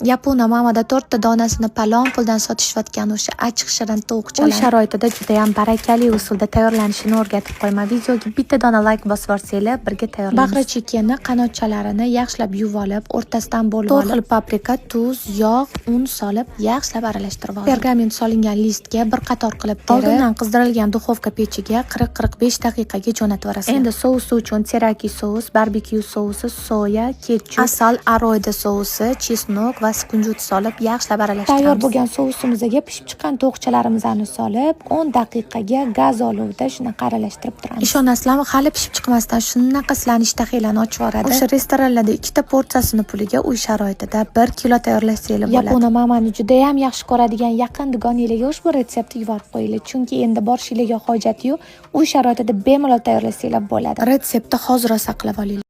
Yaponiya mamada 4 ta donasini palon puldan sotishayotgan o'sha achiq shirin tovuqchalar uy sharoitida juda ham barakali usulda tayyorlanishini o'rgatib qo'yman. Videoga bitta dona like bosib yuborsanglar birga tayyorlaymiz. Bag'ri chikenni qanotchalarini yaxshilab yuvib olib, o'rtasidan bo'lib olib, 4 xil paprika, tuz, yog', un solib, yaxshilab aralashtirib oldim. Pergament solingan listga bir qator qilib terib, oldindan qizdirilgan duxovka pechiga 40-45 daqiqaga jo'natib yuborasiz. Endi sousi uchun teriyaki sous, barbekyu sousi, soya, ketchup, asal, aroyda sousi, chesnok va kunjut solib yaxshilab aralashtiramiz. Tayyor bo'lgan sousimizga pishib chiqqan tovuqchalarimizni solib 10 daqiqaga gaz olovida shunaqa aralashtirib turamiz. Ishonasizlarmi, hali pishib chiqmasdan shunaqa sizlarning ishtahanglarni ochib yuboradi. O'sha restoranlarda ikkita porsiyasini puliga uy sharoitida 1 kilo tayyorlasanglar bo'ladi. Yaponiya mamani juda ham yaxshi ko'radigan yaqin dugonanglarga ushbu retseptni yuborib qo'yinglar, chunki endi borishinglarga hojat yo'q. Uy sharoitida bemalol tayyorlasanglar bo'ladi. Retseptni hozir saqlab olinglar.